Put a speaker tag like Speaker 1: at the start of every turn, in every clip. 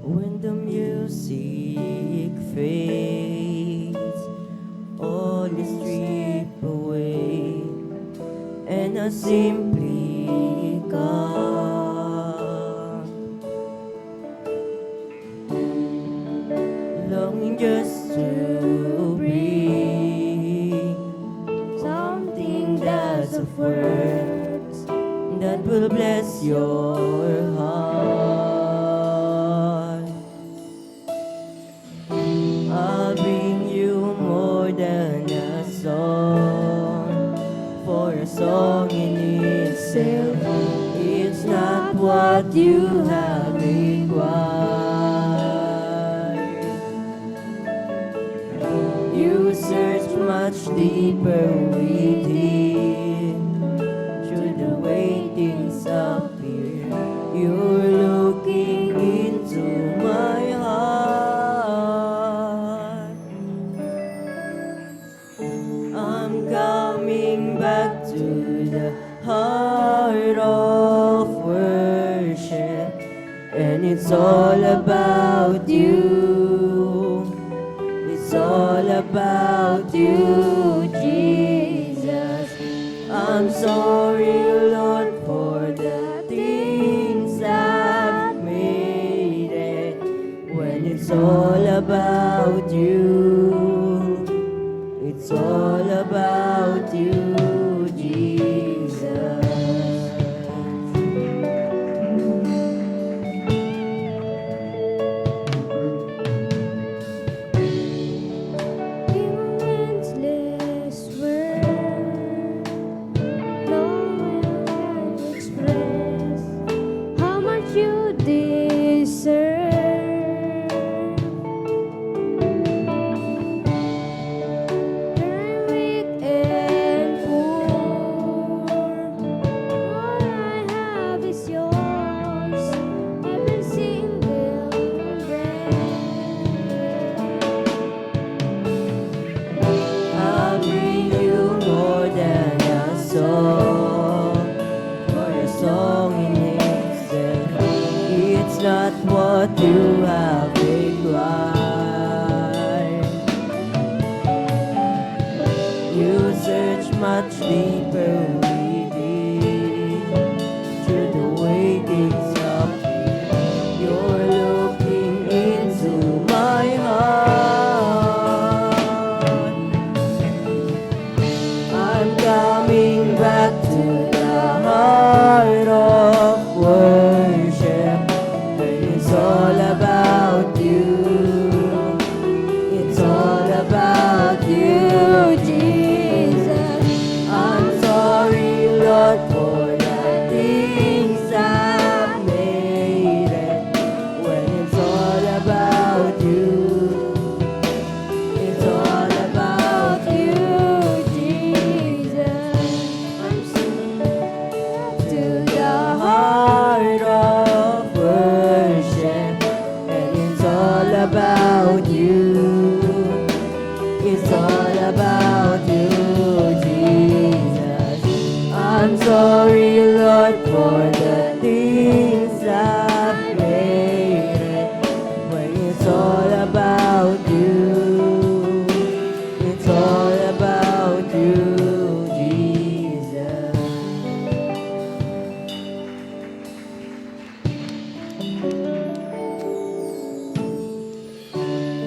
Speaker 1: When the music fades, all is stripped away, and I simply come, longing just to bring something that's of words that will bless your heart. I'll bring you more than a song, for a song in itself, it's not what you have required. You search much deeper within, through the way things appear. You're looking into my heart. I'm coming back to the heart of worship, and it's all about you. It's all about you, Jesus. I'm sorry, Lord, for the things I've made it, when it's all about you. It's all about you, Jesus.
Speaker 2: Endless word, no one can express how much you deserve. Very weak and poor, all I have is yours, every single breath.
Speaker 1: I'll bring you more than a song, for your song in itself, it's not what you have required. You search much deeper within, through the way things appear. You're looking into my heart. I'm coming back to the heart of worship, and it's all about you. It's all about you, Jesus. I'm sorry, Lord, for the things I've made it, when it's all about you. It's all about you, Jesus. I'm to the heart of worship, and it's all about you. It's all about you, Jesus. I'm sorry, Lord, for the things I've made it, when it's all about you. It's all about you, Jesus.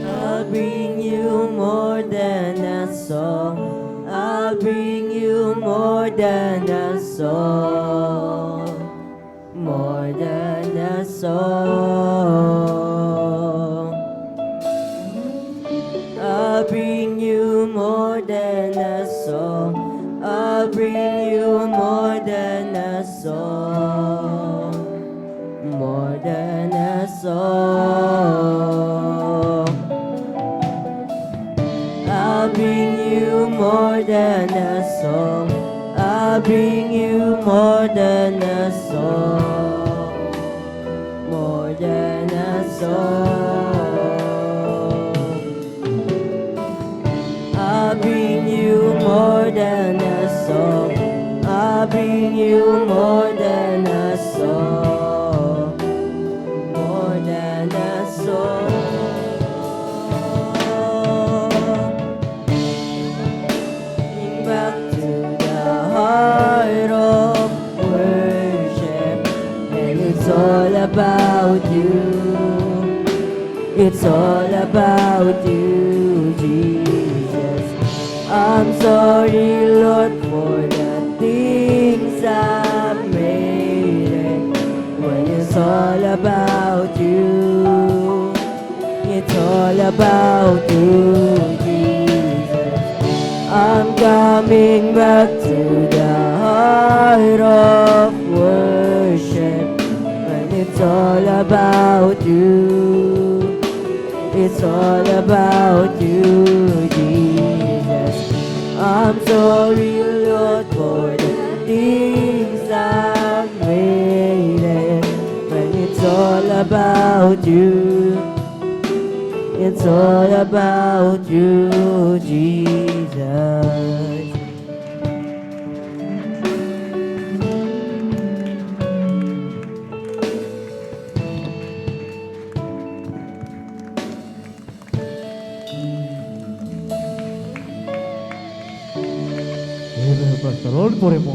Speaker 1: I'll bring you more than a song. I'll bring you more than a song. More than a song. I'll bring you more than a song. I'll bring you more than a song. More than a song. I'll bring you more than a song. I'll bring you more than a song. More than a song. I'll bring you more than a song. I'll bring you more than a song. More than a all about you. It's all about you, Jesus. I'm sorry, Lord, for the things I've made. When it's all about you, it's all about you, Jesus. I'm coming back to the heart of worship. When it's all about you, it's all about you, Jesus. I'm sorry, Lord, for the things I've made. When it's all about you, it's all about you, Jesus.
Speaker 3: Pastor Ron, pore mo